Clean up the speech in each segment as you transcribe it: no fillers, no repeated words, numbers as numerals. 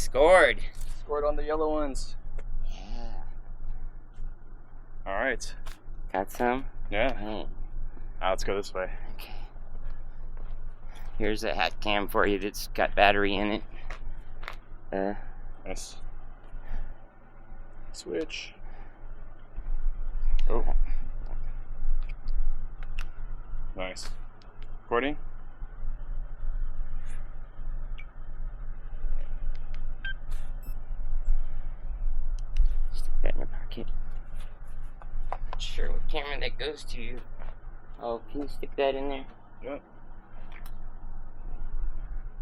scored. Scored on the yellow ones. Yeah. All right. Got some? Yeah. Right. Let's go this way. Okay. Here's a hat cam for you that's got battery in it. Nice. Switch. Oh. Nice. Recording? Stick that in your pocket. Not sure what camera that goes to you. Oh, can you stick that in there? Yep.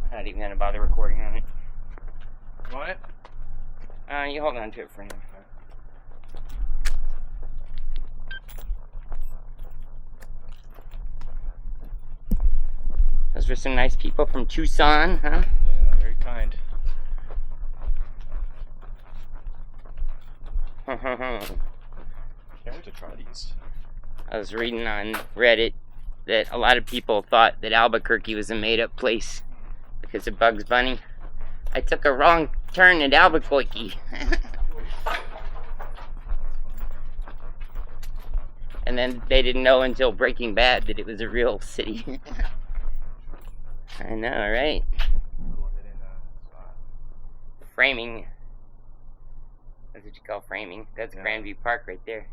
I'm not even gonna bother recording on it. You want it? You hold on to it for now. Those were some nice people from Tucson, huh? Yeah, very kind. Can't wait to try these. I was reading on Reddit that a lot of people thought that Albuquerque was a made-up place because of Bugs Bunny. I took a wrong turn at Albuquerque. And then they didn't know until Breaking Bad that it was a real city. I know, right? Framing. That's what you call framing. That's Grandview Park right there.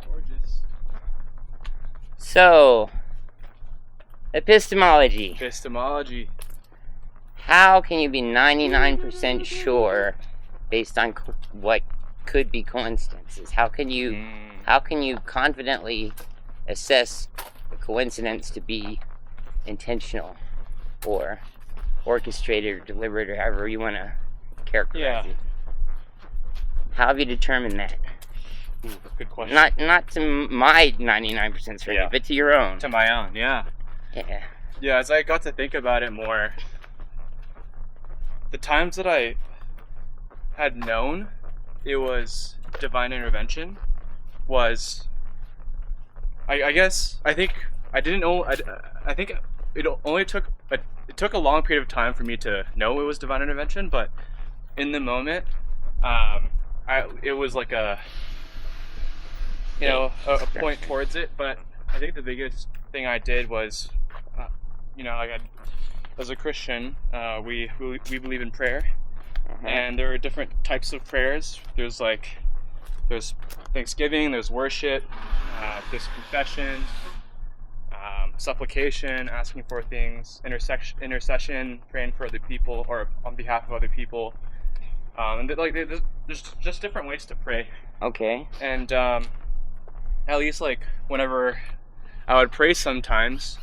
Gorgeous. So, epistemology. Epistemology. How can you be 99% sure based on what could be coincidences? How can you confidently assess a coincidence to be intentional or orchestrated or deliberate or however you want to characterize it? How have you determined that? Good question. Not to my 99% certainty, but to your own. To my own, yeah. Yeah. Yeah, as I got to think about it more, the times that I had known it was divine intervention was, I think it only took a long period of time for me to know it was divine intervention, but in the moment, it was like a point towards it. But I think the biggest thing I did was, as a Christian, we believe in prayer, and there are different types of prayers. There's Thanksgiving, there's worship, there's confession, supplication, asking for things, intercession, praying for other people or on behalf of other people, and there's just different ways to pray. Okay. And at least whenever I would pray sometimes,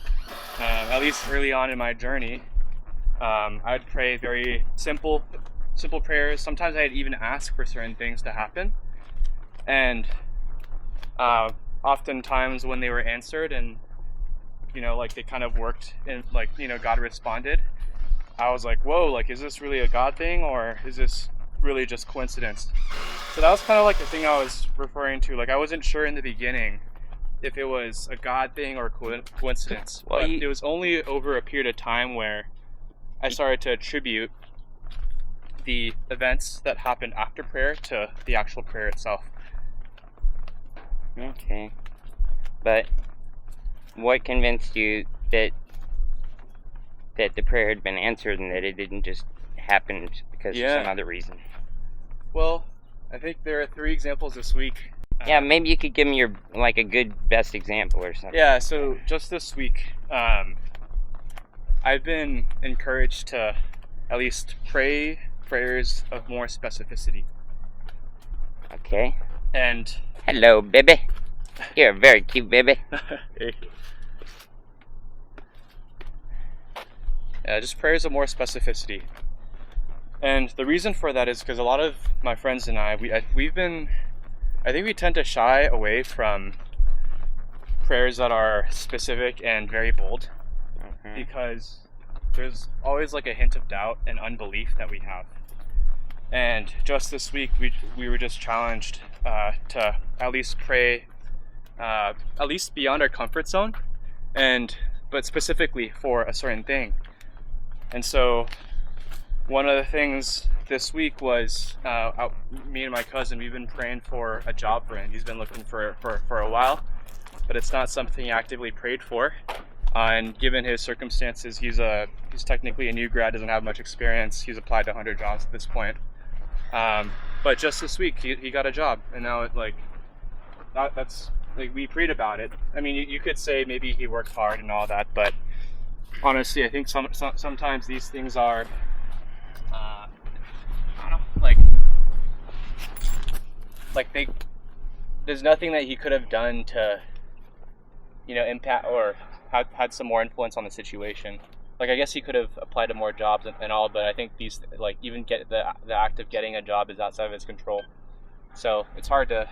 at least early on in my journey, I'd pray very simple prayers. Sometimes I'd even ask for certain things to happen, and oftentimes when they were answered and they kind of worked and God responded, I was like, whoa, is this really a God thing or is this really just coincidence? So that was kind of the thing I was referring to. I wasn't sure in the beginning if it was a God thing or coincidence. Well, but it was only over a period of time where I started to attribute the events that happened after prayer to the actual prayer itself. Okay. But what convinced you that the prayer had been answered and that it didn't just happen because of some other reason? Well, I think there are 3 examples this week. Yeah, maybe you could give me your a good best example or something. Yeah, so just this week, I've been encouraged to at least pray prayers of more specificity. Okay. And hello, baby. You're a very cute baby. Yeah, just prayers of more specificity. And the reason for that is because a lot of my friends and I think we tend to shy away from prayers that are specific and very bold, because there's always a hint of doubt and unbelief that we have. And just this week, we were just challenged to at least pray at least beyond our comfort zone, but specifically for a certain thing. And so one of the things this week was me and my cousin, we've been praying for a job for him. He's been looking for a while, but it's not something he actively prayed for. And given his circumstances, he's technically a new grad, doesn't have much experience. He's applied to 100 jobs at this point. But just this week, he got a job, and now that's like, we prayed about it. I mean, you could say maybe he worked hard and all that, but honestly, I think sometimes these things are, I don't know, there's nothing that he could have done to, impact or had some more influence on the situation. Like, I guess he could have applied to more jobs and all, but I think these, even get the act of getting a job is outside of his control. So it's hard to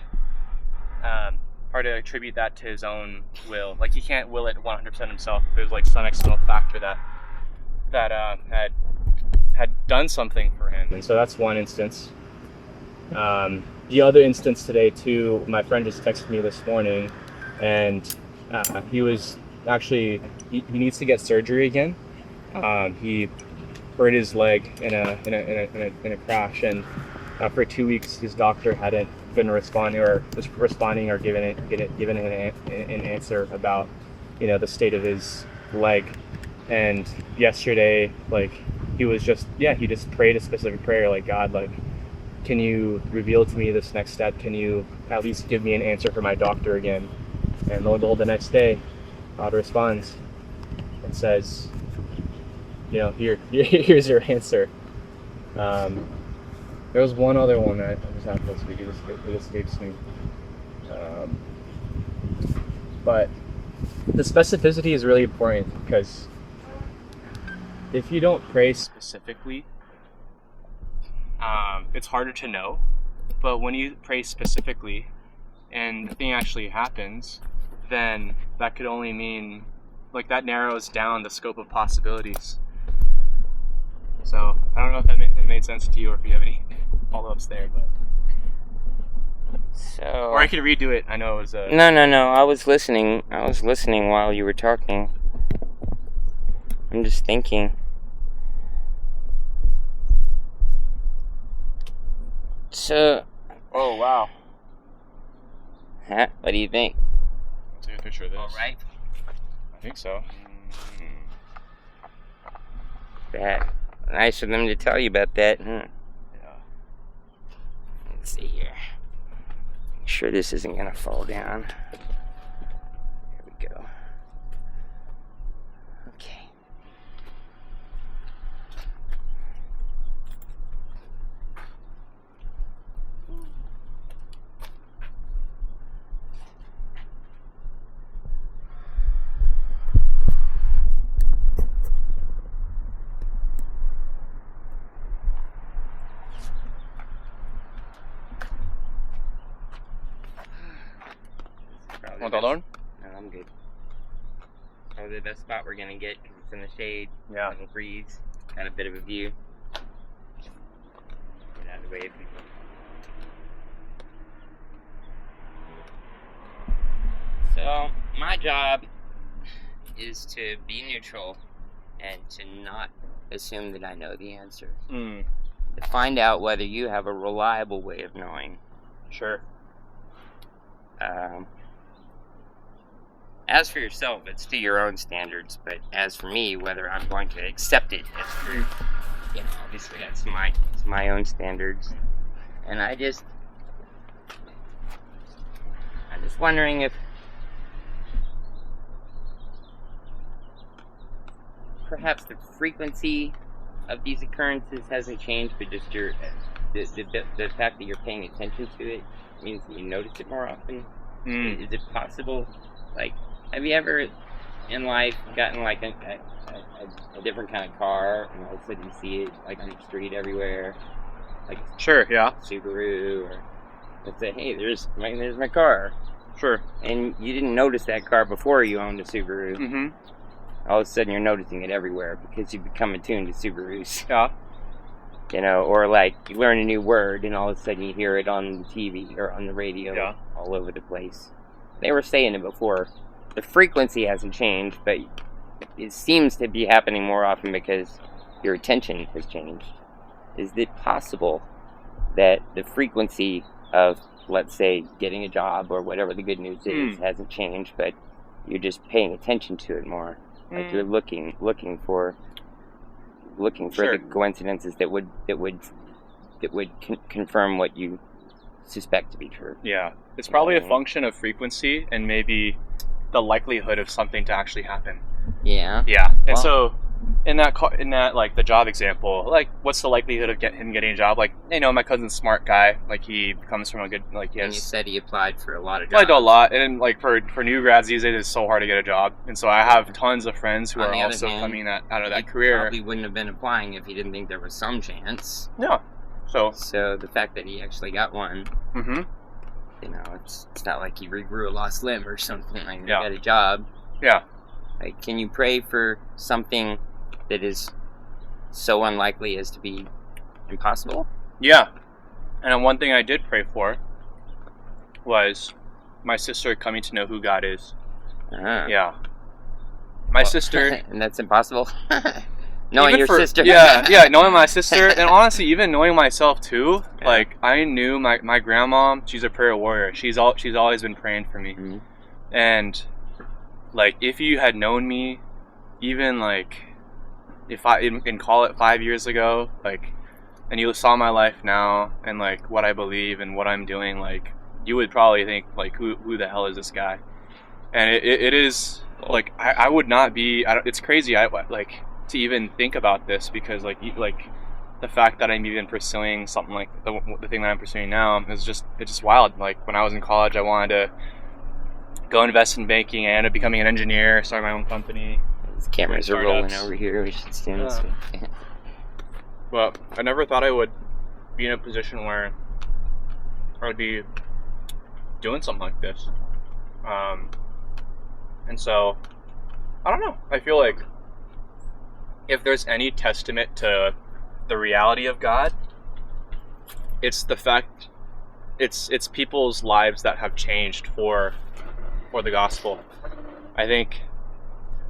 attribute that to his own will. Like, he can't will it 100% himself. There's some external factor that had done something for him. And so that's one instance. The other instance today too, my friend just texted me this morning, and he was actually he needs to get surgery again. He hurt his leg in a crash, and for 2 weeks his doctor hadn't been responding or giving an answer about the state of his leg. And yesterday, he just prayed a specific prayer, God, can you reveal to me this next step? Can you at least give me an answer for my doctor again? And lo and behold, the next day, God responds and says, here's your answer. There was one other one that just happened this week. It escapes me. But the specificity is really important, because if you don't pray specifically, it's harder to know. But when you pray specifically and the thing actually happens, then that could only mean, that narrows down the scope of possibilities. So I don't know if that made sense to you, or if you have any follow-ups there, but. Or I could redo it. I know it was No. I was listening while you were talking. I'm just thinking. So. Oh, wow. Huh? What do you think? I'll take a picture of this. All right. I think so. That. Nice of them to tell you about that, huh? Yeah. Let's see here. Make sure this isn't gonna fall down. There we go. Okay. Want that on? No, I'm good. Probably the best spot we're gonna get, because it's in the shade. Yeah. It'll breeze. Got a bit of a view. Get out of the way of people. So, my job is to be neutral and to not assume that I know the answer. To find out whether you have a reliable way of knowing. Sure. As for yourself, it's to your own standards, but as for me, whether I'm going to accept it as true, obviously that's my own standards. And I'm just wondering if perhaps the frequency of these occurrences hasn't changed, but just the fact that you're paying attention to it means that you notice it more often. Is it possible? Have you ever in life gotten a different kind of car, and all of a sudden you see it on the street everywhere? Sure, yeah. Subaru, or let's say, hey, there's my car. Sure. And you didn't notice that car before you owned a Subaru. Mm-hmm. All of a sudden you're noticing it everywhere because you become attuned to Subarus. Yeah. Or you learn a new word and all of a sudden you hear it on the TV or on the radio all over the place. they were saying it before. The frequency hasn't changed, but it seems to be happening more often because your attention has changed. Is it possible that the frequency of, let's say, getting a job or whatever the good news is hasn't changed, but you're just paying attention to it more? Like you're looking for Sure. the coincidences that would confirm what you suspect to be true. Yeah, it's probably a function of frequency and maybe the likelihood of something to actually happen. Yeah. Yeah, and so in that like the job example, like what's the likelihood of him getting a job? Like, you know, my cousin's a smart guy. Like he comes from a good, like he has. And you said he applied for a lot of jobs. Applied to a lot, and like for new grads these days, it's so hard to get a job. And so I have tons of friends who are also coming out of that career. Probably wouldn't have been applying if he didn't think there was some chance. Yeah. So the fact that he actually got one, you know, it's not like he regrew a lost limb or something. Like he got a job. Yeah. Like, can you pray for something that is so unlikely as to be impossible? Yeah. And one thing I did pray for was my sister coming to know who God is. Yeah. My sister... And that's impossible? Knowing your sister? Yeah, knowing my sister. And honestly, even knowing myself too. Yeah. Like, I knew my grandma, she's a prayer warrior. She's always been praying for me. Mm-hmm. And, like, if you had known me, even, like, if I can call it 5 years ago, like, and you saw my life now and, like, what I believe and what I'm doing, like, you would probably think, like, who the hell is this guy? And it is, like, I would not be, it's crazy, like, to even think about this, because, like, the fact that I'm even pursuing something like the thing that I'm pursuing now is it's just wild. Like, when I was in college, I wanted to go invest in banking. I ended up becoming an engineer, started my own company. These cameras are rolling over here. We should stand this way. Well, I never thought I would be in a position where I would be doing something like this. And so, I don't know. I feel like if there's any testament to the reality of God, it's the fact it's people's lives that have changed for the gospel. I think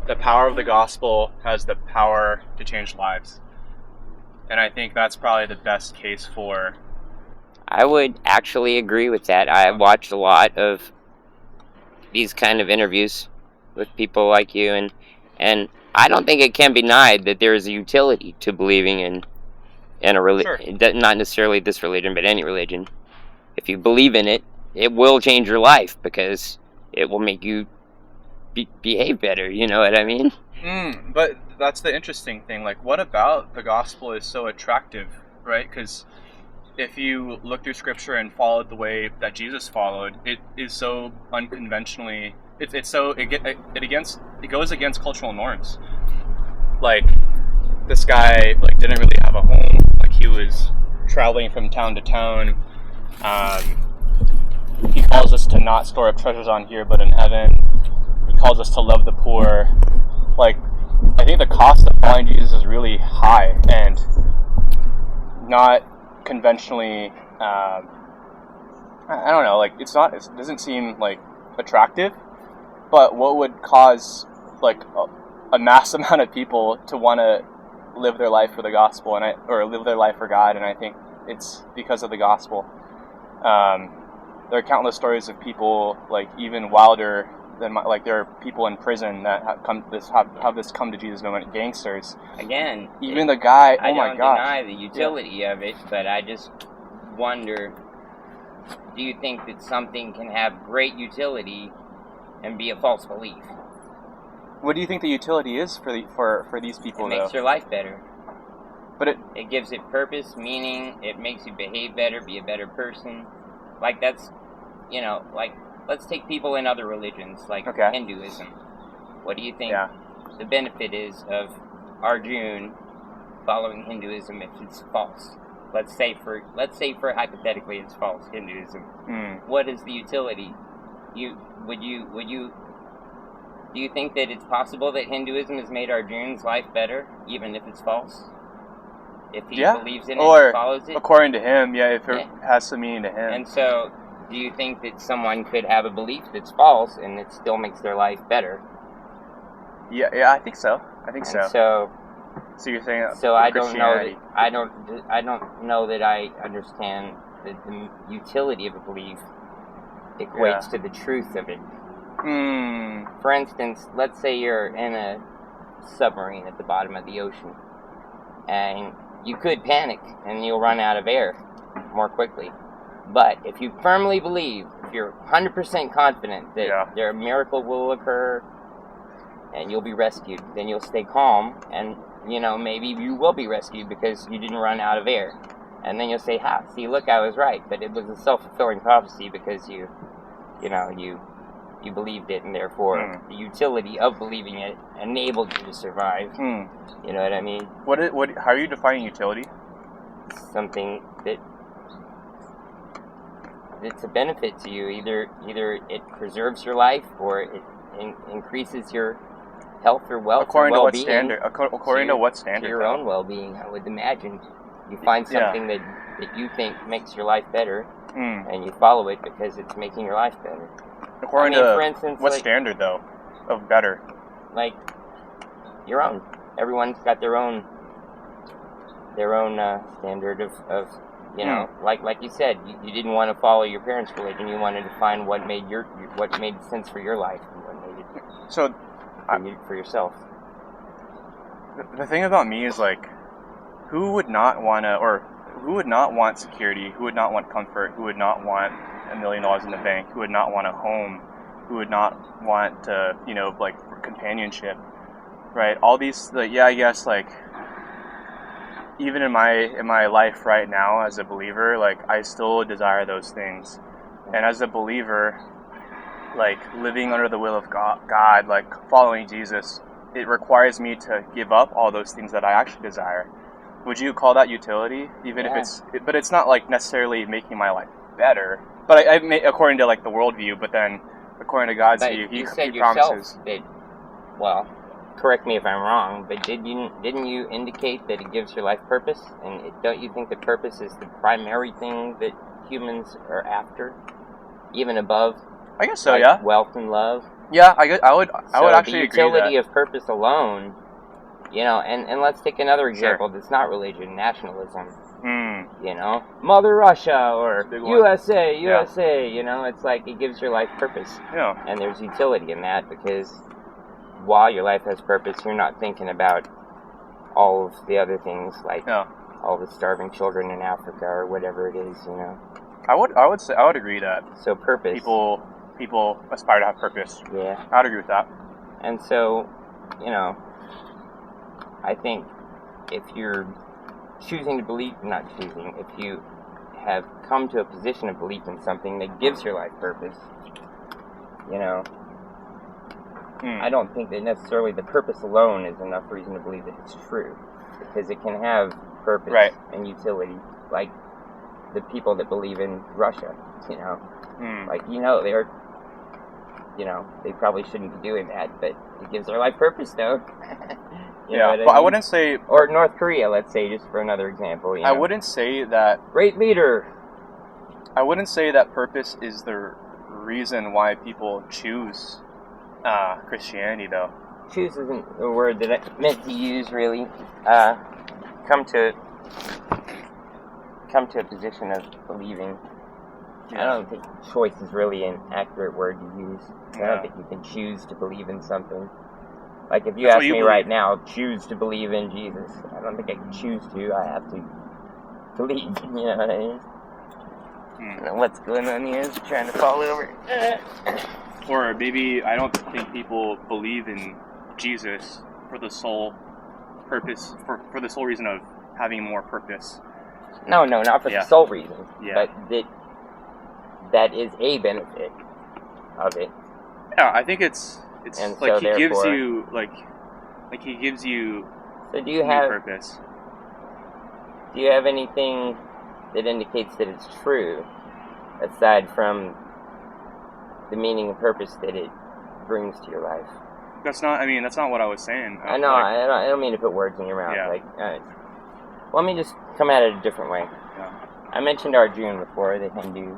the power of the gospel has the power to change lives. And I think that's probably the best case for... I would actually agree with that. I watched a lot of these kind of interviews with people like you, and I don't think it can be denied that there is a utility to believing in a religion. Sure. Not necessarily this religion, but any religion. If you believe in it, it will change your life because it will make you behave better, you know what I mean? But that's the interesting thing. Like, what about the gospel is so attractive, right? Because if you look through scripture and followed the way that Jesus followed, it is so unconventionally. It goes against cultural norms. Like, this guy didn't really have a home. Like, he was traveling from town to town. He calls us to not store up treasures on here, but in heaven. He calls us to love the poor. Like, I think the cost of following Jesus is really high and not conventionally. I don't know. Like, it doesn't seem like attractive. But what would cause a mass amount of people to want to live their life for the gospel or live their life for God? And I think it's because of the gospel. There are countless stories of people even wilder than there are people in prison that have this come to Jesus moment. Gangsters. Again, even the guy. I don't deny the utility of it, but I just wonder: do you think that something can have great utility and be a false belief? What do you think the utility is for these people? It makes your life better. But it gives it purpose, meaning. It makes you behave better, be a better person. Like, that's, let's take people in other religions, like Hinduism. What do you think the benefit is of Arjun following Hinduism if it's false? Let's say for hypothetically it's false Hinduism. What is the utility? Do you think that it's possible that Hinduism has made Arjun's life better, even if it's false? If he believes in it and follows it? According to him, if it has some meaning to him. And so, do you think that someone could have a belief that's false and it still makes their life better? Yeah, I think so. So you're saying so I don't know that I don't know that I understand that the utility of a belief equates to the truth of it. For instance, let's say you're in a submarine at the bottom of the ocean, and you could panic and you'll run out of air more quickly. But if you firmly believe, if you're 100% confident that a miracle will occur and you'll be rescued, then you'll stay calm, and maybe you will be rescued because you didn't run out of air. And then you'll say, see, look, I was right. But it was a self-fulfilling prophecy because you believed it, and therefore the utility of believing it enabled you to survive. You know what I mean? How are you defining utility? Something it's a benefit to you. Either it preserves your life or it increases your health or wealth according or to well-being. According to what standard? To your own well-being, I would imagine. You find something that you think makes your life better, and you follow it because it's making your life better. According to, for instance, what standard, though, of better? Like, your own. Everyone's got their own standard of like you said, you didn't want to follow your parents' religion. You wanted to find what made sense for your life and what made it for yourself. The thing about me is, like, who would not want security? Who would not want comfort? Who would not want $1 million in the bank? Who would not want a home? Who would not want companionship? Right? All these, I guess, like, even in my life right now as a believer, like, I still desire those things. And as a believer, like, living under the will of God, like, following Jesus, it requires me to give up all those things that I actually desire. Would you call that utility? Even if but it's not, like, necessarily making my life better. But I according to, like, the worldview, but then according to God's view, He promises. Well, correct me if I'm wrong, but didn't you indicate that it gives your life purpose? And don't you think that purpose is the primary thing that humans are after, even above? I guess so. Yeah. Wealth and love. Yeah, I would actually agree. The utility of purpose alone, and let's take another example that's not religion, nationalism. Mother Russia or USA, it's like it gives your life purpose. Yeah. And there's utility in that because while your life has purpose, you're not thinking about all of the other things like all the starving children in Africa or whatever it is, I would agree that. So purpose. People aspire to have purpose. Yeah. I would agree with that. And so, I think if you're if you have come to a position of belief in something that gives your life purpose, I don't think that necessarily the purpose alone is enough reason to believe that it's true, because it can have purpose and utility, like the people that believe in Russia, like, they're, they probably shouldn't be doing that, but it gives their life purpose, though. I wouldn't say... Or North Korea, let's say, just for another example. I wouldn't say that... Great leader! I wouldn't say that purpose is the reason why people choose Christianity, though. Choose isn't a word that I meant to use, really. Come to a position of believing. I don't think choice is really an accurate word to use. I don't think you can choose to believe in something. Like, if you ask me right now, choose to believe in Jesus, I don't think I can choose to. I have to believe, you know what I mean? I don't know what's going on here. I'm trying to fall over. Or maybe I don't think people believe in Jesus for the sole purpose, for the sole reason of having more purpose. No, not for the sole reason. Yeah. But that is a benefit of it. Yeah, I think it's and like so he gives you like he gives you purpose. Do you have anything that indicates that it's true, aside from the meaning and purpose that it brings to your life? That's not what I was saying. I know. I don't mean to put words in your mouth. Yeah. Let me just come at it a different way. Yeah. I mentioned Arjuna before, the Hindu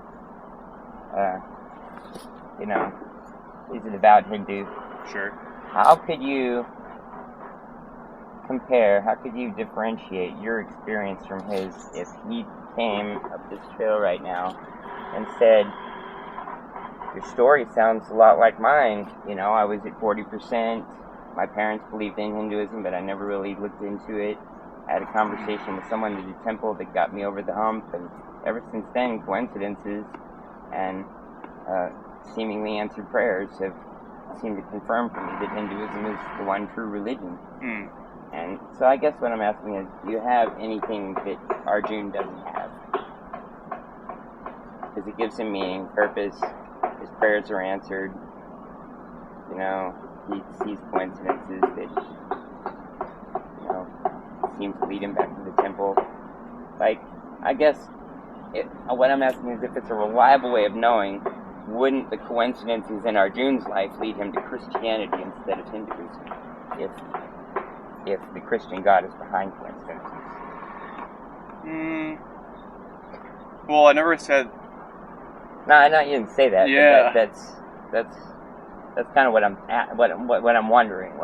you know, he's a devout Hindu. Sure. How could you compare, how could you differentiate your experience from his if he came up this trail right now and said, your story sounds a lot like mine, you know, I was at 40%, my parents believed in Hinduism, but I never really looked into it. I had a conversation with someone at a temple that got me over the hump, and ever since then, coincidences and seemingly answered prayers have seemed to confirm for me that Hinduism is the one true religion. And so I guess what I'm asking is, do you have anything that Arjun doesn't have? Because it gives him meaning, purpose, his prayers are answered, you know, he sees coincidences that, you know, seem to lead him back to the temple. Like, I guess what I'm asking is, if it's a reliable way of knowing, wouldn't the coincidences in Arjun's life lead him to Christianity instead of Hinduism, if the Christian God is behind coincidences? Well, I never said... No, you didn't say that. Yeah. But that's kind of what I'm wondering.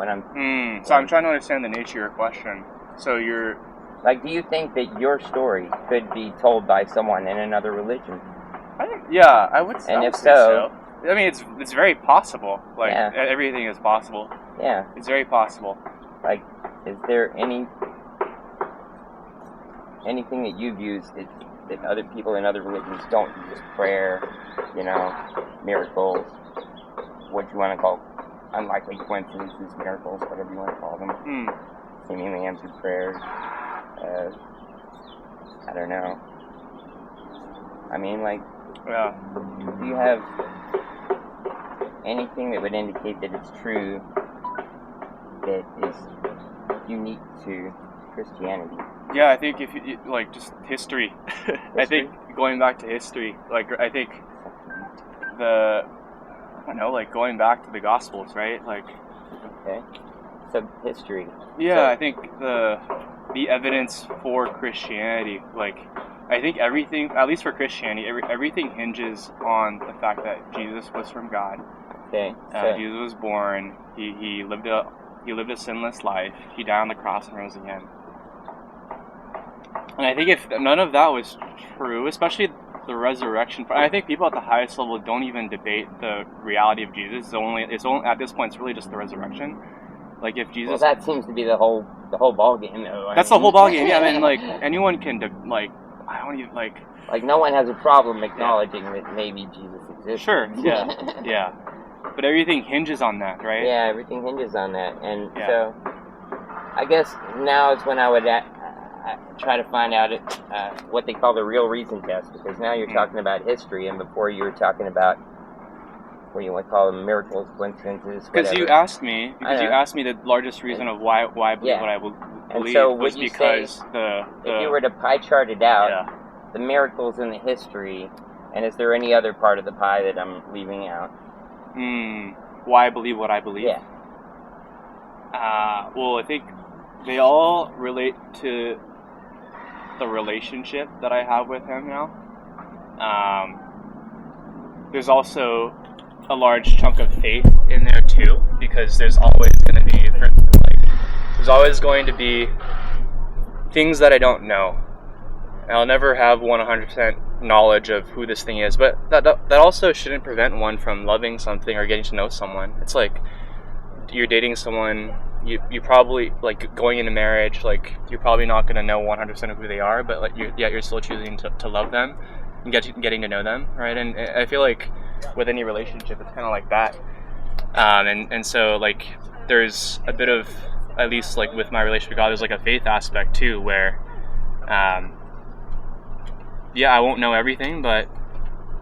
So I'm trying to understand the nature of your question. So you're... Like, do you think that your story could be told by someone in another religion? I would say. And if so, I mean, it's very possible. Like, yeah. Everything is possible. Yeah. It's very possible. Like, is there anything that you've used that other people in other religions don't use? Prayer, you know, miracles, what you want to call unlikely coincidences, miracles, whatever you want to call them. Seemingly answered prayers. I don't know. I mean, like, do you have anything that would indicate that it's true that is unique to Christianity? Yeah, I think if you, like, just history. I think going back to history, like, I think like going back to the Gospels, right? Like, okay. So history. Yeah, I think the evidence for Christianity, like, I think everything, at least for Christianity, everything hinges on the fact that Jesus was from God. Okay. Jesus was born. He lived a sinless life. He died on the cross and rose again. And I think if none of that was true, especially the resurrection, I think people at the highest level don't even debate the reality of Jesus. It's only at this point, it's really just the resurrection. Like, if Jesus... Well, that seems to be the whole ball game, though. That's the whole ball game. Yeah, I mean, like, anyone can I don't even, like... Like, no one has a problem acknowledging that maybe Jesus exists. Sure, yeah. But everything hinges on that, right? Yeah, everything hinges on that. And so, I guess now is when I would try to find out what they call the real reason test, because now you're talking about history, and before you were talking about what you want to call them, miracles, coincidences, Because you asked me the largest reason of why I believe what I believe was because if you were to pie chart it out, the miracles in the history, and is there any other part of the pie that I'm leaving out? Why I believe what I believe? Yeah. Well, I think they all relate to the relationship that I have with him now. There's also a large chunk of faith in there too, because there's always going to be things that I don't know. I'll never have 100% knowledge of who this thing is, but that also shouldn't prevent one from loving something or getting to know someone. It's like you're dating someone, you probably, like, going into marriage, like, you're probably not going to know 100% of who they are, but like you're still choosing to love them and getting to know them, right? And I feel like with any relationship, it's kind of like that. And so, like, there's a bit of, at least like with my relationship with God, there's like a faith aspect too, where I won't know everything, but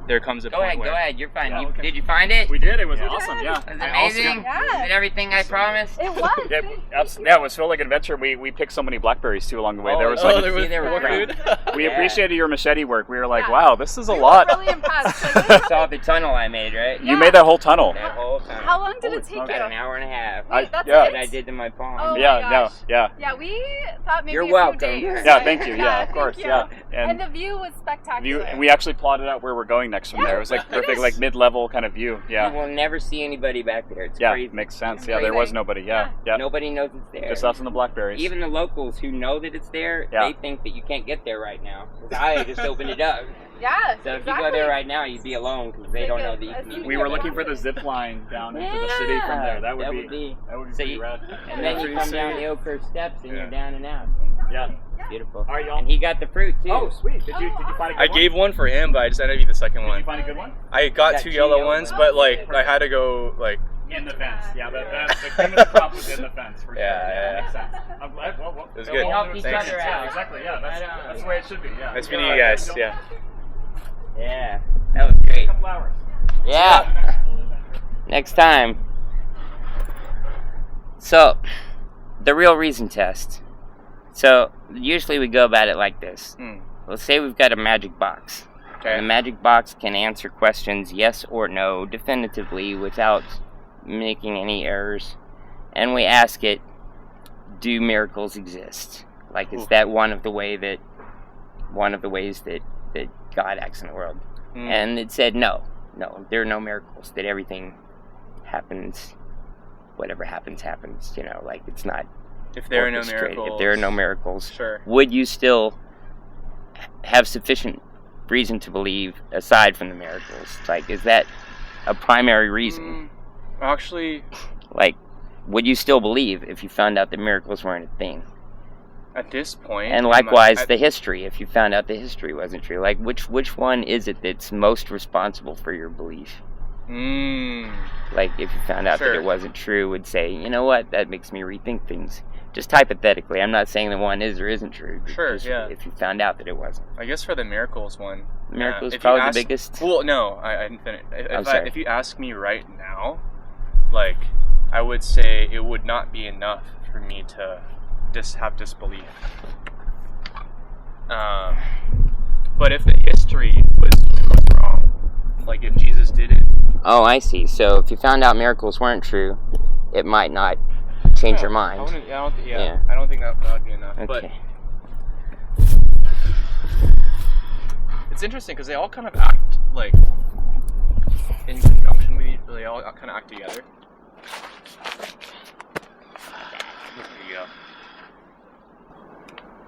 there comes a point where... Go ahead, you're fine. Yeah, okay. Did you find it? We did, it was awesome, yeah. It was amazing? Yeah. Did everything I promised? It was. It was felt like an adventure. We picked so many blackberries too along the way. Oh, There was they were great. great. We appreciated your machete work. We were like, Yeah. wow, this is a We lot. were really impressed. You saw the tunnel I made, right? You made that whole tunnel. That whole whole time. How long did it take About you? an hour and a half. Wait, that's yeah. it? That I did to my palm. Oh my Yeah, gosh. yeah. Yeah, we thought maybe You're a few welcome. days. Yeah, thank you. Yeah, of thank course. you. Yeah, And the view was spectacular. and we actually plotted out where we're going next from Yeah, there. It was like it perfect, is. like mid-level kind of view. You Yeah, will never see anybody back there. It's yeah, crazy. makes sense. It's Yeah, there was crazy. nobody. Yeah. Nobody knows it's there. Just us and the blackberries. Even the locals who know that it's there, Yeah. they think that you can't get there right now. 'Cause I just opened it up. Yeah, So if exactly. you go there right now, you'd be alone because they Like don't a- know that you a can secret We were looking for the zip line down into the city from there. That would be So pretty you- rad. And then you come down the Oakhurst steps and Yeah. you're down and out. Yeah. Beautiful. All right, y'all. And he got the fruit too. Oh, sweet. Did you find a good I one? gave one for him, but I just ended up eating the second Did one. you find a good one? I got Got two two yellow yellow ones, ones. but like I had to go like. In the fence. Yeah, the cream of the crop was in the fence for sure. Yeah. Makes sense. I'm glad. Well, It was so good. we'll help do it each thanks. other Yeah, out. exactly. Yeah, Right on. that's the way it should be. Yeah. Nice meeting you guys. Yeah. Yeah. That was great. A couple hours. Yeah. Next time. So, the real reason test. So, usually we go about it like this. Let's say we've got a magic box. Okay. And the magic box can answer questions yes or no definitively without making any errors. And we ask it, do miracles exist? Like, is that one of the ways that God acts in the world? And it said no, there are no miracles, that everything happens, whatever happens, you know, like it's not If there are no orchestrated. miracles. If there are no miracles, Sure. would you still have sufficient reason to believe aside from the miracles? Like, is that a primary reason? Actually, Like, would you still believe if you found out that miracles weren't a thing? at this point. And likewise, the history, if you found out the history wasn't true. Like, which one is it that's most responsible for your belief? Like, if you found out that Sure. it wasn't true, would say, you know what, that makes me rethink things. Just hypothetically, I'm not saying that one is or isn't true. Sure, just yeah. If you found out that it wasn't. I guess for the miracles one. Miracles if you probably ask- the biggest. Well, no, I didn't finish. sorry. If you ask me right now, like, I would say it would not be enough for me to just have disbelief. But if the history was wrong, like if Jesus did it, Oh, I see. So if you found out miracles weren't true, it might not change your mind. I don't think. Yeah. I don't think that would be enough. But Okay. it's interesting because they all kind of act like in conjunction with each other. They all kind of act together. There you go.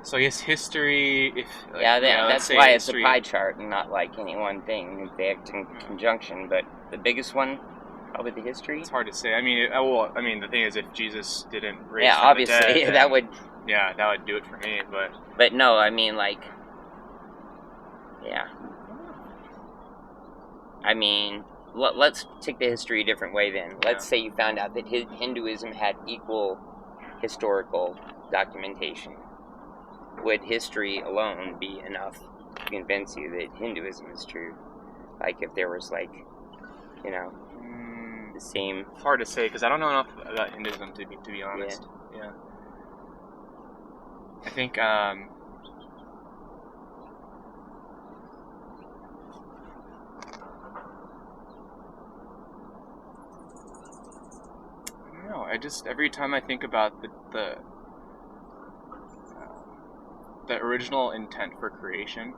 So I guess history, if like, Yeah, you know, let's that's say why it's a history- pie chart and not like any one thing. They act in conjunction, but the biggest one, probably the history. It's hard to say. I mean, the thing is, if Jesus didn't raise Yeah, from the obviously, dead, then, that would. yeah, that would do it for me. But no, I mean, like, yeah. I mean, let's take the history a different way then. Let's say you found out that Hinduism had equal historical documentation. Would history alone be enough to convince you that Hinduism is true? Like, if there was, like, you know, the same. It's hard to say because I don't know enough about Hinduism to be honest. Yeah. I think I don't know. I just every time I think about the original intent for creation,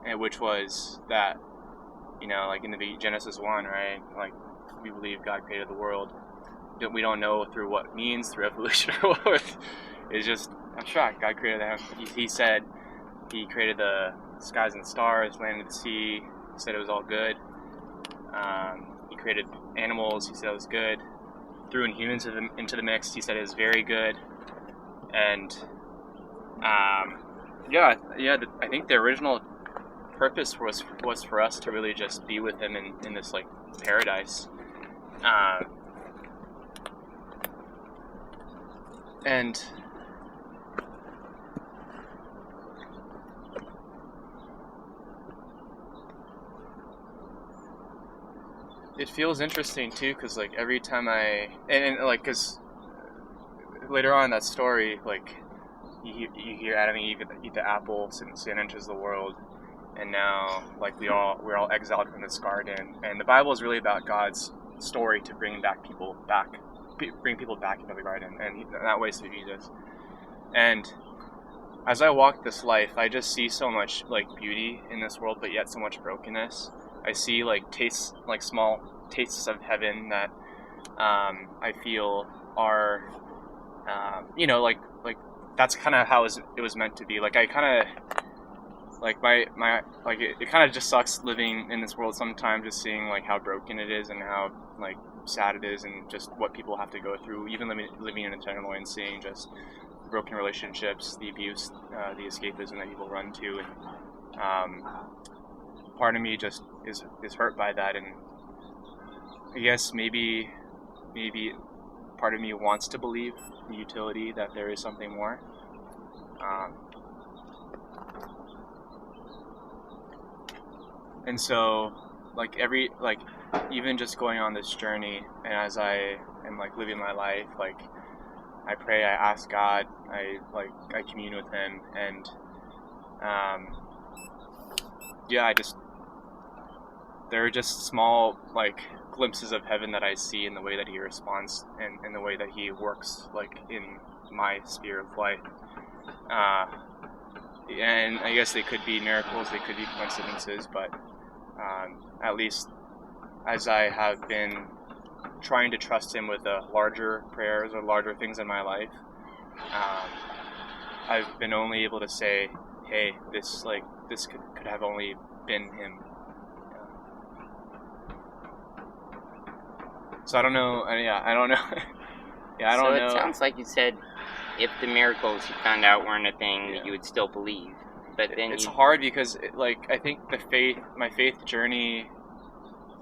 and which was that, you know, like in the Genesis 1, right? Like, we believe God created the world. We don't know through what means, through evolution or what. It's just abstract. God created that. He said He created the skies and the stars, land and the sea. He said it was all good. He created animals. He said it was good. Threw in humans into the mix. He said it was very good. And I think the original purpose was for us to really just be with Him in this like paradise. And it feels interesting too, because like every time and like, because later on in that story, like you hear Adam and Eve eat the apple, sin enters the world, and now like we're all exiled from this garden. And the Bible is really about God's story to bring people back into the garden, and that way through Jesus. And as I walk this life, I just see so much like beauty in this world, but yet so much brokenness. I see like small tastes of heaven that I feel are, like that's kind of how it was meant to be. Like I kind of like my like it kind of just sucks living in this world sometimes, just seeing like how broken it is and how like sad it is, and just what people have to go through, even living in Tenderloin, and seeing just broken relationships, the abuse, the escapism that people run to, and part of me just is hurt by that. And I guess maybe part of me wants to believe the utility that there is something more. And so, like even just going on this journey, and as I am like living my life, like I pray, I ask God, I commune with Him, and there are just small like glimpses of heaven that I see in the way that He responds, and in the way that He works like in my sphere of life. And I guess they could be miracles, they could be coincidences, but at least as I have been trying to trust Him with the larger prayers or larger things in my life, I've been only able to say, hey, this could have only been Him. So I don't know. I don't know. I don't know. So it sounds like you said if the miracles you found out weren't a thing, that you would still believe. But then it's hard because I think my faith journey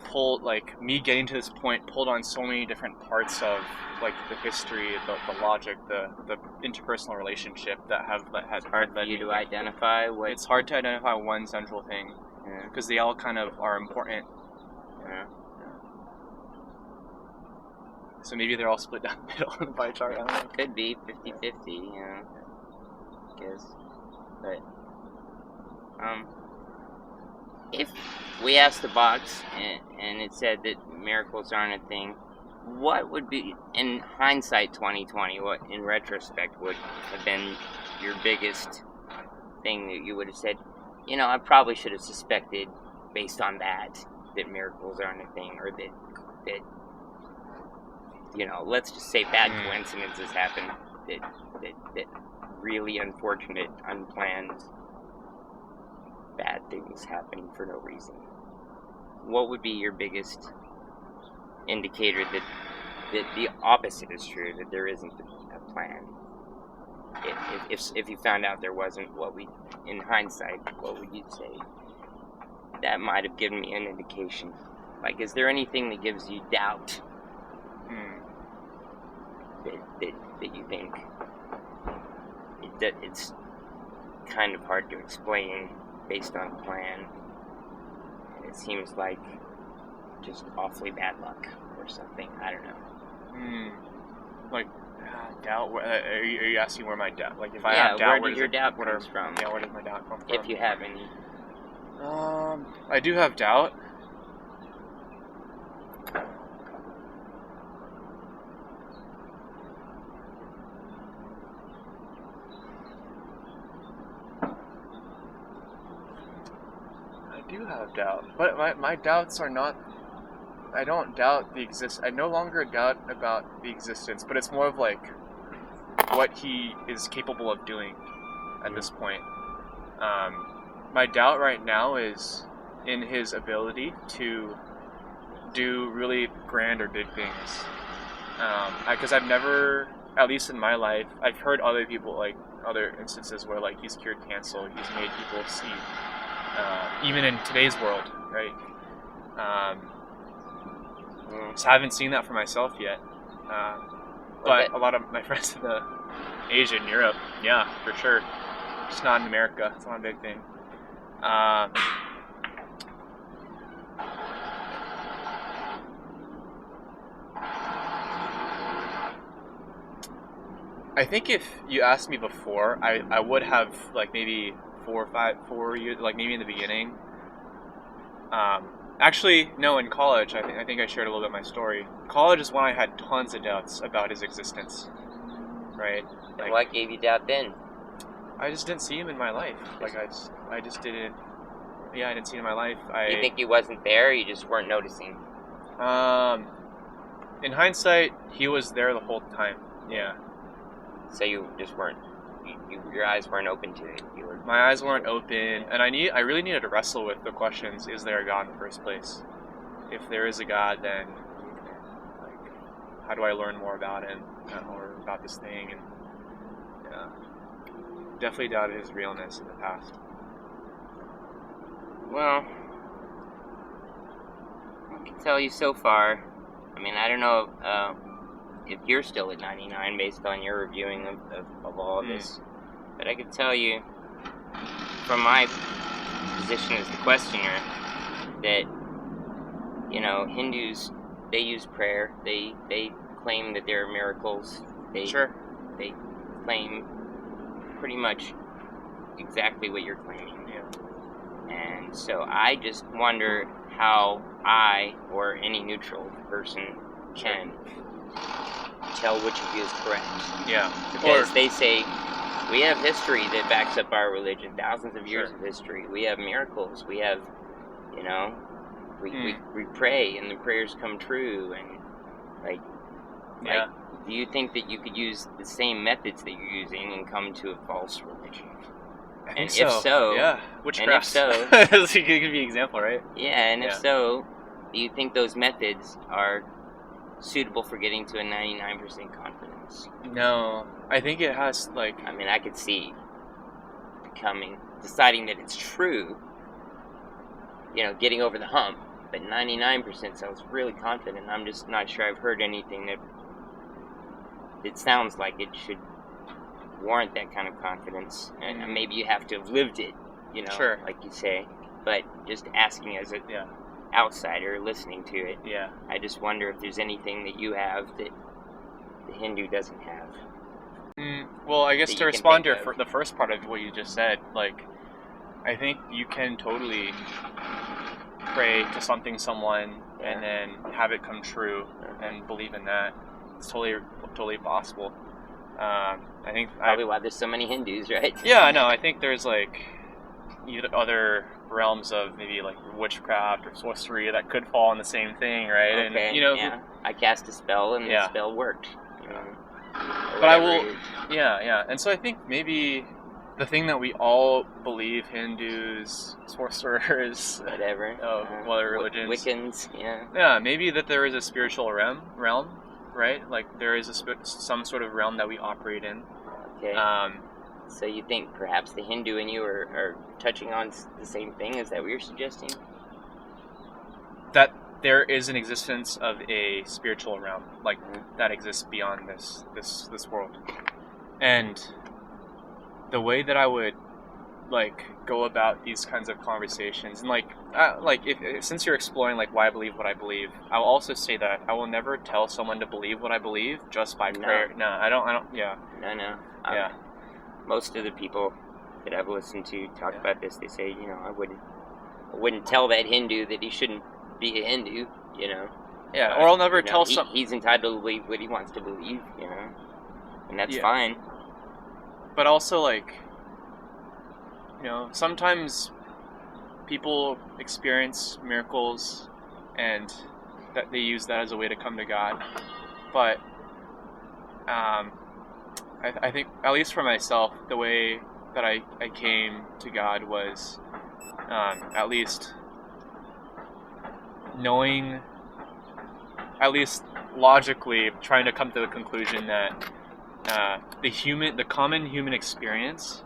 pulled, like me getting to this point, pulled on so many different parts of like the history, the logic, the interpersonal relationship that has hard for you to identify. It's hard to identify one central thing, because they all kind of are important. Yeah. So maybe they're all split down the middle on the pie chart. I don't know. Could be 50-50, I guess. But if we asked the box and it said that miracles aren't a thing, what would be, in hindsight 2020, what in retrospect would have been your biggest thing that you would have said, I probably should have suspected based on that miracles aren't a thing, or that let's just say bad coincidences happen, that really unfortunate, unplanned, bad things happening for no reason. What would be your biggest indicator that the opposite is true, that there isn't a plan? If you found out there wasn't, in hindsight, what would you say? That might have given me an indication. Like, is there anything that gives you doubt? That you think that it's kind of hard to explain based on plan, and it seems like just awfully bad luck or something. I don't know. Like doubt. Are you asking where my doubt? Like if I have doubt, where does your doubt come from? Yeah, where does my doubt come from? If you have any. I do have doubt. But my doubts are not, I don't doubt I no longer doubt about the existence, but it's more of like what He is capable of doing at this point. My doubt right now is in His ability to do really grand or big things. Because I've never, at least in my life, I've heard other people, like other instances where like He's cured cancer, He's made people see. Even in today's world, right? So I haven't seen that for myself yet. But a lot of my friends in Asia and Europe, yeah, for sure. Just not in America. It's not a big thing. I think if you asked me before, I would have like maybe 4 years, like maybe in the beginning. Actually, no, in college, I think I shared a little bit of my story. College is when I had tons of doubts about his existence, right? And what gave you doubt then? I just didn't see him in my life. Like I just didn't. Yeah, I didn't see him in my life. You think he wasn't there? Or you just weren't noticing? In hindsight, he was there the whole time. Yeah. So you just weren't. Your eyes weren't open to it. My eyes weren't open, and I really needed to wrestle with the questions: is there a God in the first place? If there is a God, then like, how do I learn more about him or about this thing? And yeah, definitely doubted his realness in the past. Well, I can tell you so far. I mean, I don't know if you're still at 99 based on your reviewing of all of this, but I can tell you from my position as the questioner that, you know, Hindus, they use prayer. They claim that there are miracles. They claim pretty much exactly what you're claiming. Yeah. And so I just wonder how I or any neutral person can tell which of you is correct. Yeah. Because they say we have history that backs up our religion, thousands of years of history. We have miracles. We have, you know, we pray and the prayers come true. And like, do you think that you could use the same methods that you're using and come to a false religion? And if so, yeah, witchcraft. And if so, so you can give me an example, right? Yeah, and if so, do you think those methods are suitable for getting to a 99% confidence? No, I think it has like. I mean, I could see deciding that it's true. You know, getting over the hump, but 99% sounds really confident. I'm just not sure I've heard anything that it sounds like it should warrant that kind of confidence. And maybe you have to have lived it, you know, like you say. But just asking as an outsider listening to it, I just wonder if there's anything that you have that the Hindu doesn't have. Well, I guess to respond to the first part of what you just said, like, I think you can totally pray to someone, and then have it come true and believe in that. It's totally possible. I think probably why there's so many Hindus, right? Yeah, I know. I think there's like other realms of maybe like witchcraft or sorcery that could fall in the same thing, right? Okay, and you know, I cast a spell and the spell worked. You know, but I will, and so I think maybe the thing that we all believe, Hindus, sorcerers, whatever, other religions, Wiccans, maybe that there is a spiritual realm, right? Like there is some sort of realm that we operate in. Okay. So you think perhaps the Hindu and you are touching on the same thing? Is that what you're suggesting? That there is an existence of a spiritual realm, like that exists beyond this world. And the way that I would like go about these kinds of conversations, and if since you're exploring like why I believe what I believe, I'll also say that I will never tell someone to believe what I believe just by prayer. No, I don't. Yeah. No. Yeah. Most of the people that I've listened to talk about this, they say, you know, I wouldn't tell that Hindu that he shouldn't be a Hindu, you know. Yeah, or I'll never tell he's entitled to believe what he wants to believe, you know, and that's fine. But also, like, you know, sometimes people experience miracles and that they use that as a way to come to God. But I think, at least for myself, the way that I came to God was at least knowing, at least logically, trying to come to the conclusion that the common human experience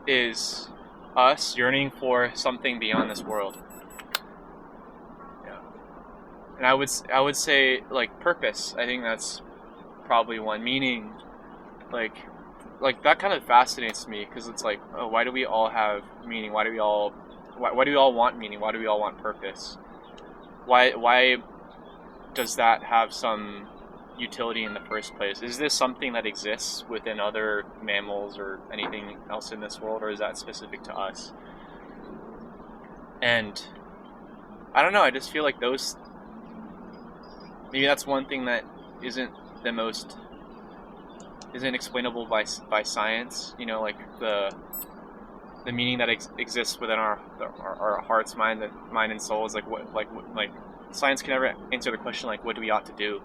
is us yearning for something beyond this world. Yeah. And I would say, like, purpose. I think that's probably one. Meaning, like that kind of fascinates me, because it's like, why do we all have meaning? Why do we all want meaning? Why do we all want purpose? Why does that have some utility in the first place? Is this something that exists within other mammals or anything else in this world, or is that specific to us? And I don't know, I just feel like maybe that's one thing that isn't explainable by science, you know, like the meaning that exists within our hearts, mind and soul is like science can never answer the question like, what do we ought to do?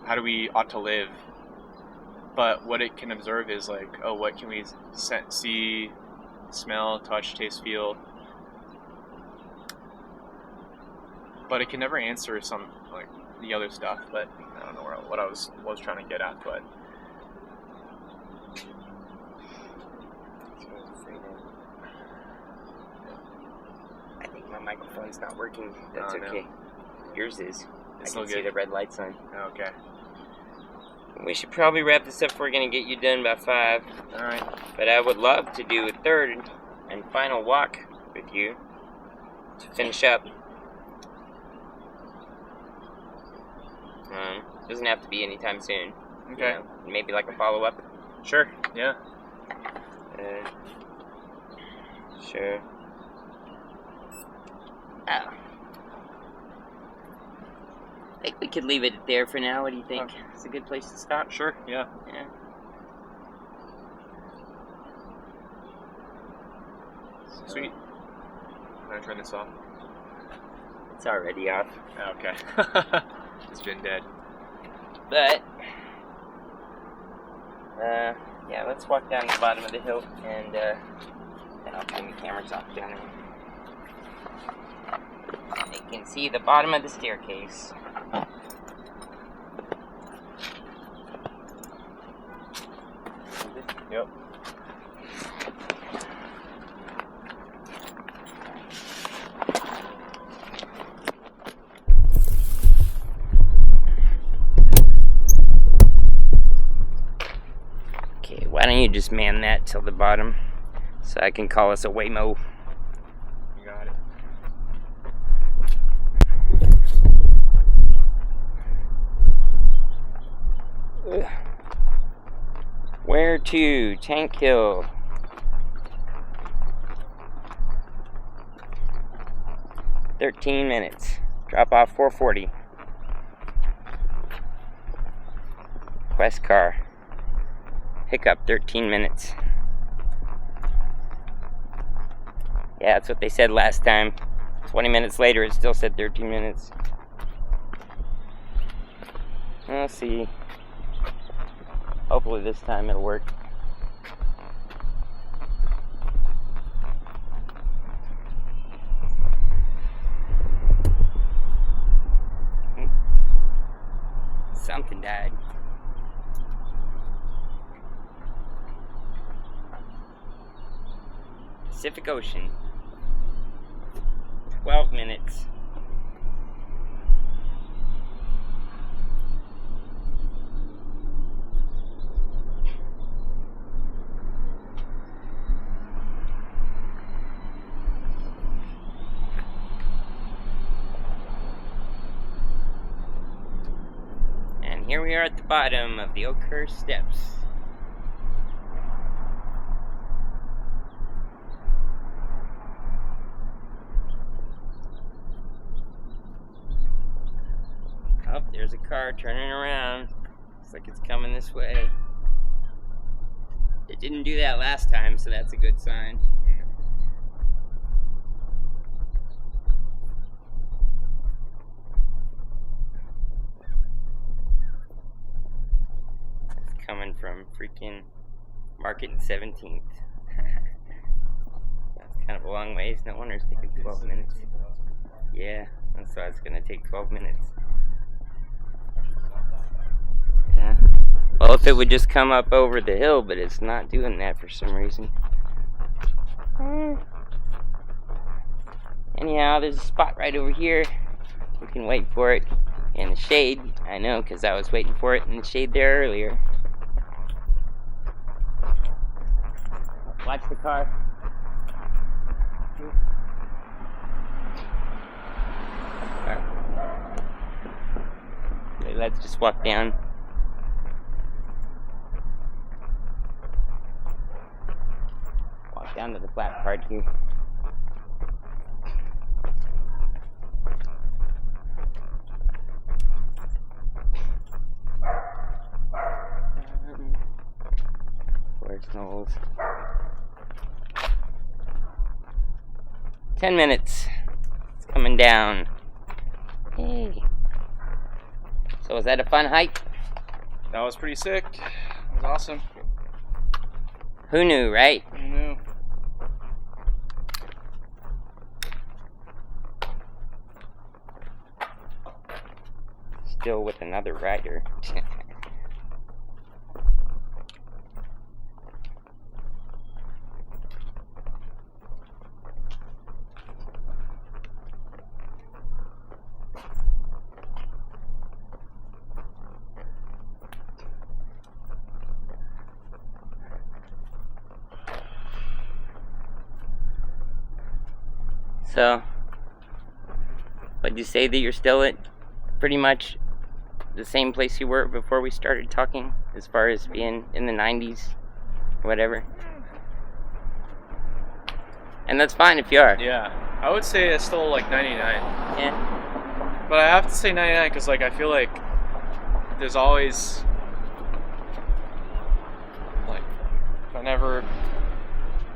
How do we ought to live? But what it can observe is like, oh, what can we see, smell, touch, taste, feel? But it can never answer some like the other stuff. But I don't know what I was trying to get at. But I think my microphone's not working. That's Oh, no. okay. Yours is. It's I still can see good. the red lights on. Okay. We should probably wrap this up if we're going to get you done by 5. All right. But I would love to do a third and final walk with you to finish up. Doesn't have to be anytime soon. Okay. You know, maybe like a follow-up. Sure. Yeah. Sure. Oh. I think we could leave it there for now. What do you think? It's a good place to stop. Sure. Yeah. Yeah. Sweet. Can I turn this off? It's already off. Okay. It's been dead. But, yeah, let's walk down the bottom of the hill and, then I'll turn the cameras off down there. You can see the bottom of the staircase. Yep. Okay, why don't you just man that till the bottom so I can call us a Waymo. You got it. Where to? Tank Hill. $13 minutes. Drop off 4:40. Quest car. Pickup 13 minutes. Yeah, that's what they said last time. 20 minutes later, it still said 13 minutes. We'll see. Hopefully this time it'll work. Something died. Pacific Ocean. 12 minutes. And here we are at the bottom of the Oakhurst steps. Oh, there's a car turning around. Looks like it's coming this way. It didn't do that last time, so that's a good sign. It's coming from freaking Market and 17th. That's kind of a long ways. No wonder it's taking 12 minutes. Yeah, that's why it's going to take 12 minutes. Yeah. Well, if it would just come up over the hill, but it's not doing that for some reason. Anyhow, there's a spot right over here. We can wait for it in the shade. I know, because I was waiting for it in the shade there earlier. Watch the car. let's just walk down. Walk down to the flat part here. Where's Knowles? 10 minutes. It's coming down. Hey. So was that a fun hike? That was pretty sick. It was awesome. Who knew, right? Who knew? Still with another rider. So, would you say that you're still at pretty much the same place you were before we started talking, as far as being in the 90s, or whatever? And that's fine if you are. Yeah, I would say it's still like 99. Yeah. But I have to say 99 because like I feel like there's always like whenever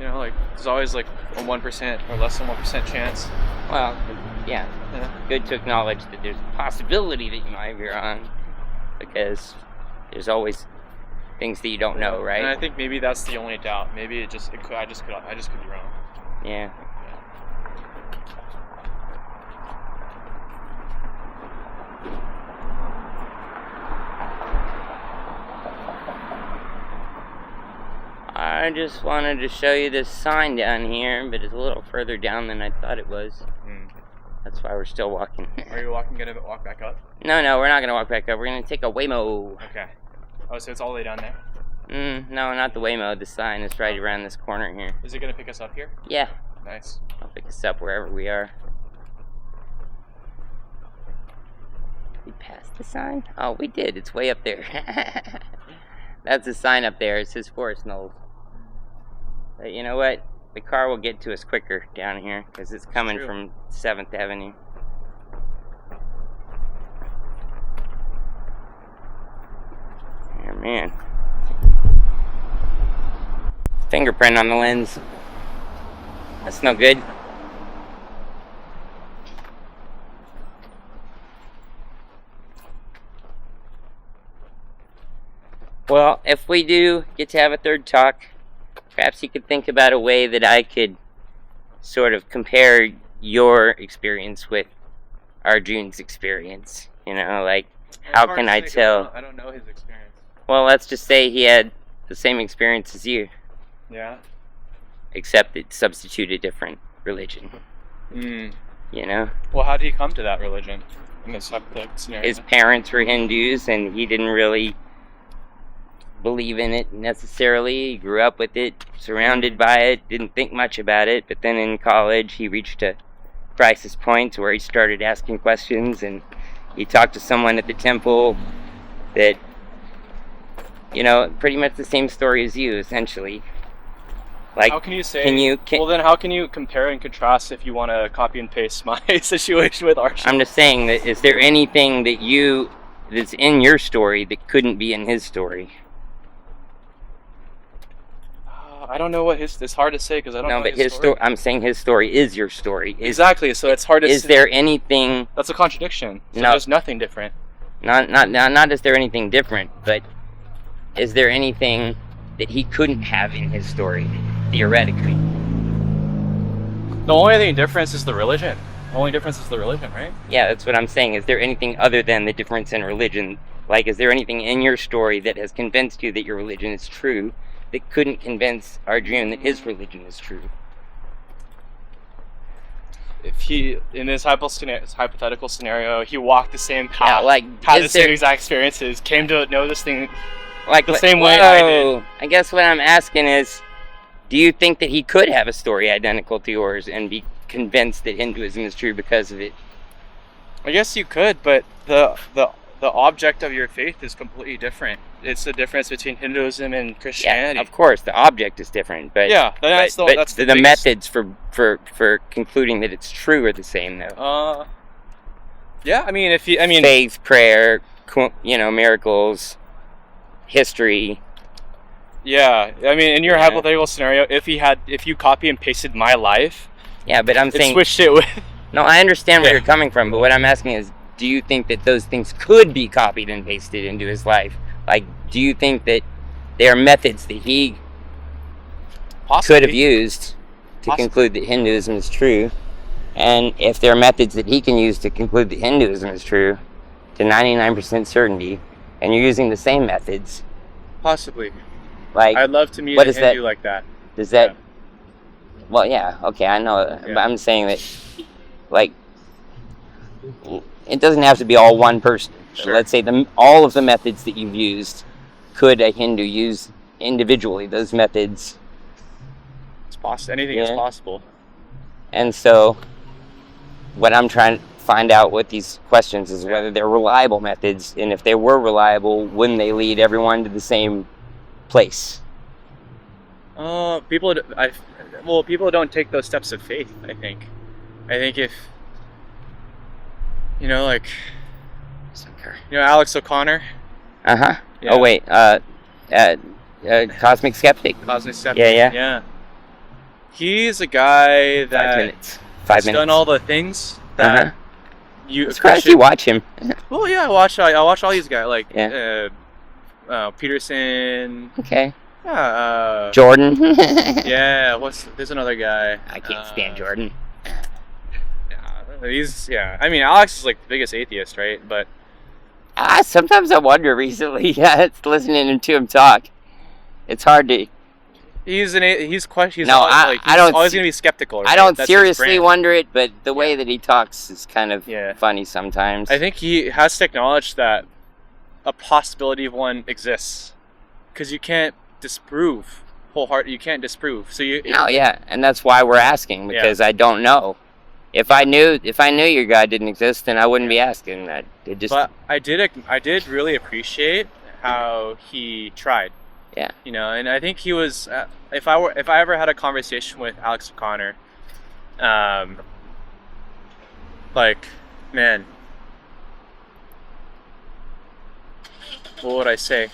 like there's always like a 1% or less than 1% chance. Well, yeah. Good to acknowledge that there's a possibility that you might be wrong, because there's always things that you don't know, right? And I think maybe that's the only doubt. Maybe I just could be wrong. Yeah. I just wanted to show you this sign down here, but it's a little further down than I thought it was. That's why we're still walking. Are you gonna walk back up? No, we're not gonna walk back up. We're gonna take a Waymo. Okay. Oh, so it's all the way down there? No, not the Waymo. The sign is right around this corner here. Is it gonna pick us up here? Yeah. Nice. I'll pick us up wherever we are. We passed the sign? Oh, we did. It's way up there. That's the sign up there. It says Forest Knolls. But you know what? The car will get to us quicker down here because it's coming from 7th Avenue. Oh, man. Fingerprint on the lens. That's no good. Well, if we do get to have a third talk, perhaps you could think about a way that I could sort of compare your experience with Arjun's experience. Like, how can I tell? I don't know his experience. Well, let's just say he had the same experience as you. Yeah. Except it substituted a different religion. Well, how did he come to that religion in this hypothetical scenario? His parents were Hindus, and he didn't really believe in it necessarily. He grew up with it, surrounded by it, didn't think much about it, but then in college he reached a crisis point where he started asking questions, and he talked to someone at the temple that, pretty much the same story as you, essentially. Like, how can you say? Well, then how can you compare and contrast if you want to copy and paste my situation with Arjun? I'm just saying that, is there anything that's in your story that couldn't be in his story? I don't know what it's hard to say because I don't know. No, but his story. I'm saying his story is your story. Exactly. So it's hard to. Is there anything? That's a contradiction. So No. There's nothing different. Not is there anything different, but is there anything that he couldn't have in his story, theoretically? The only thing difference is the religion. The only difference is the religion, right? Yeah, that's what I'm saying. Is there anything other than the difference in religion? Like, is there anything in your story that has convinced you that your religion is true that couldn't convince Arjun that his religion is true? If he, in this hypothetical scenario, he walked the same path, like, had the same exact experiences, came to know this thing like the same way I did. I guess what I'm asking is, do you think that he could have a story identical to yours and be convinced that Hinduism is true because of it? I guess you could, but the the object of your faith is completely different. It's the difference between Hinduism and Christianity. Yeah, of course, the object is different, but Yeah, that's but that's the biggest- methods for concluding that it's true are the same, though. Yeah, I mean, Faith, prayer, miracles, history. yeah, I mean, in your Yeah. hypothetical scenario, if you copy and pasted my life, Yeah, but I'm and saying switched it with, no. I understand where Yeah. you're coming from, but what I'm asking is, do you think that those things could be copied and pasted into his life? Like, do you think that there are methods that he could have used to conclude that Hinduism is true? And if there are methods that he can use to conclude that Hinduism is true to 99% certainty, and you're using the same methods, possibly. like, I'd love to meet what a is Hindu that? like that. does that... Yeah. Well, yeah, okay, I know, Yeah. but I'm saying that, like, it doesn't have to be all one person. Sure. Let's say all of the methods that you've used, could a Hindu use individually those methods? It's possible. Anything is Yeah. possible. And so, what I'm trying to find out with these questions is whether they're reliable methods, and if they were reliable, wouldn't they lead everyone to the same place? People don't take those steps of faith. I think if like Alex O'Connor, Uh-huh. Yeah. Oh, wait, Cosmic Skeptic? Cosmic Skeptic. Yeah. Yeah. He's a guy 5 that minutes. 5 has minutes. done all the things that Uh-huh. you. I'm surprised you watch him. Well, yeah, I watch all these guys like Yeah. Peterson. Okay. Yeah. Jordan. Yeah. There's another guy. I can't stand Jordan. Yeah. I mean, Alex is like the biggest atheist, right? But Sometimes I wonder recently, listening to him talk. It's hard to... he's No, always, I don't always see- gonna be skeptical. Right? I don't That's his seriously brand. wonder it, but the way that he talks is kind of Yeah. funny sometimes. I think he has to acknowledge that a possibility of one exists, because you can't disprove wholeheartedly. You can't disprove. So you. No, yeah, and that's why we're asking, because I don't know. If I knew your God didn't exist, then I wouldn't be asking that. But I did really appreciate how he tried. Yeah. And I think he was. If I ever had a conversation with Alex O'Connor, man, what would I say?